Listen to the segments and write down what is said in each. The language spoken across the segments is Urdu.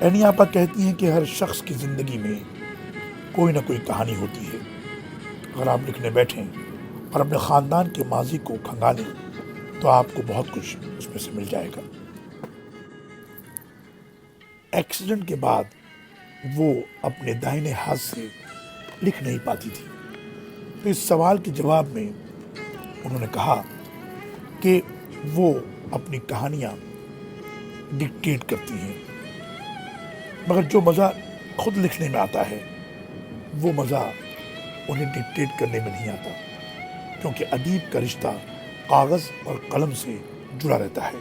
اینی آپا کہتی ہیں کہ ہر شخص کی زندگی میں کوئی نہ کوئی کہانی ہوتی ہے. اگر آپ لکھنے بیٹھیں اور اپنے خاندان کے ماضی کو کھنگالیں تو آپ کو بہت کچھ اس میں سے مل جائے گا. ایکسیڈنٹ کے بعد وہ اپنے دائیں ہاتھ سے لکھ نہیں پاتی تھی. تو اس سوال کے جواب میں انہوں نے کہا کہ وہ اپنی کہانیاں ڈکٹیٹ کرتی ہیں، مگر جو مزہ خود لکھنے میں آتا ہے وہ مزہ انہیں ڈکٹیٹ کرنے میں نہیں آتا، کیونکہ ادیب کا رشتہ کاغذ اور قلم سے جڑا رہتا ہے.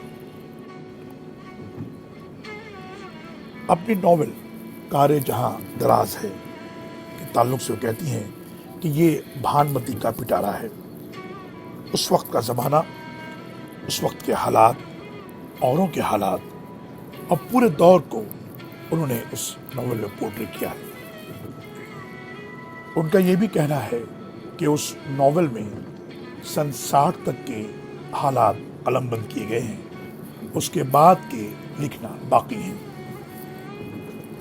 اپنی ناول کار جہاں دراز ہے کے تعلق سے وہ کہتی ہیں کہ یہ بھانمتی کا پٹارا ہے. اس وقت کا زمانہ، اس وقت کے حالات، اوروں کے حالات اور پورے دور کو انہوں نے اس ناول میں پورٹری کیا ہے. ان کا یہ بھی کہنا ہے کہ اس ناول میں سن 60 تک کے حالات قلم بند کیے گئے ہیں، اس کے بعد کے لکھنا باقی ہیں.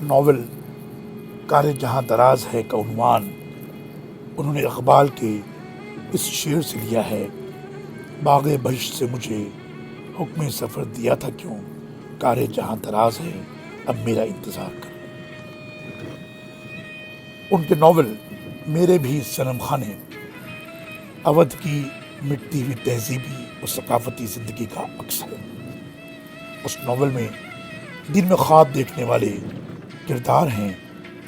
ناول کار جہاں دراز ہے کا عنوان انہوں نے اقبال کے اس شعر سے لیا ہے: باغ بہشت سے مجھے حکم سفر دیا تھا کیوں، کار جہاں دراز ہے اب میرا انتظار کر. ان کے ناول میرے بھی صنم خانے اودھ کی مٹتی ہوئی تہذیبی اور ثقافتی زندگی کا عکس ہے. اس ناول میں دن میں خواب دیکھنے والے کردار ہیں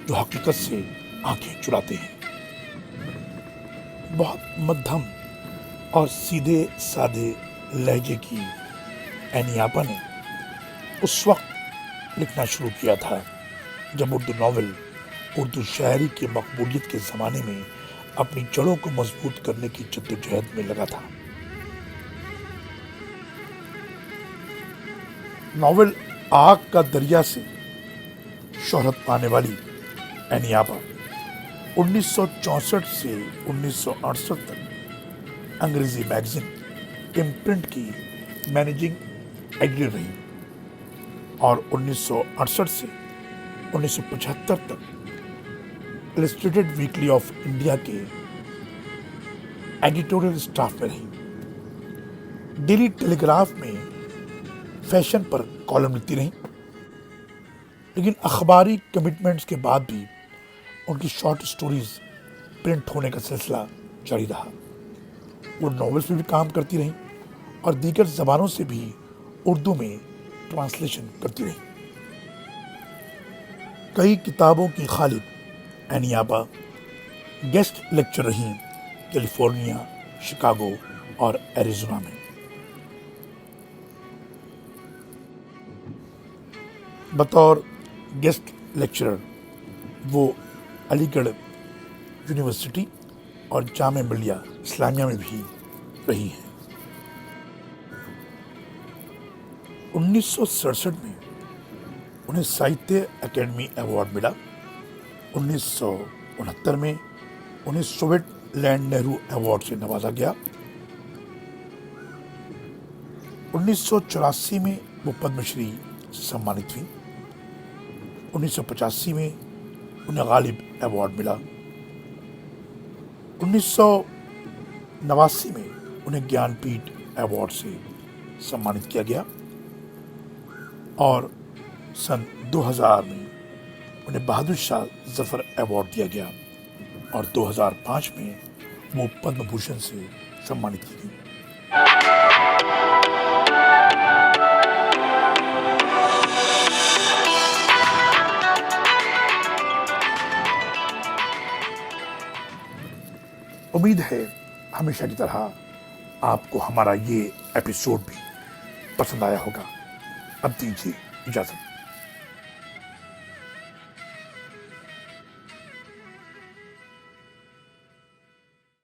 جو حقیقت سے آنکھیں چراتے ہیں. بہت مدھم اور سیدھے سادے لہجے کی اینی آپا نے اس وقت لکھنا شروع کیا تھا جب اردو ناول اردو شاعری کی مقبولیت کے زمانے میں اپنی جڑوں کو مضبوط کرنے کی جدوجہد میں لگا تھا. ناول آگ کا دریا سے شہرت پانے والی اینی آپا 1964 سے 1968 تک انگریزی میگزین امپرنٹ کی مینیجنگ ایڈیٹر رہی اور 1968 سے 1975 تک السٹریٹڈ ویکلی آف انڈیا کے ایڈیٹوریل سٹاف میں رہی. ڈیلی ٹیلی گراف میں فیشن پر کالم لکھتی رہی، لیکن اخباری کمٹمنٹس کے بعد بھی ان کی شارٹ سٹوریز پرنٹ ہونے کا سلسلہ جاری رہا. وہ ناولز میں بھی کام کرتی رہیں اور دیگر زبانوں سے بھی اردو میں ٹرانسلیشن کرتی رہیں. کئی کتابوں کی خالق اینی آپا گیسٹ لیکچر رہیں کیلیفورنیا، شکاگو اور ایریزونا میں. بطور گیسٹ لیکچرر وہ علی گڑھ یونیورسٹی اور جامعہ ملیہ اسلامیہ میں بھی رہی ہیں. 1967 میں انہیں ساہتیہ اکیڈمی ایوارڈ ملا. 1969 میں انہیں سوویت لینڈ نہرو ایوارڈ سے نوازا گیا. 1984 میں وہ پدم شری سمانت ہوئی. 1985 میں انہیں غالب ایوارڈ ملا. 1989 میں انہیں گیان پیٹھ ایوارڈ سے سمانت کیا گیا اور سن 2000 میں انہیں بہادر شاہ ظفر ایوارڈ دیا گیا اور 2005 میں وہ پدم بھوشن سے سمانت کی گئی. امید ہے ہمیشہ کی طرح آپ کو ہمارا یہ ایپیسوڈ بھی پسند آیا ہوگا. اب دیجیے اجازت.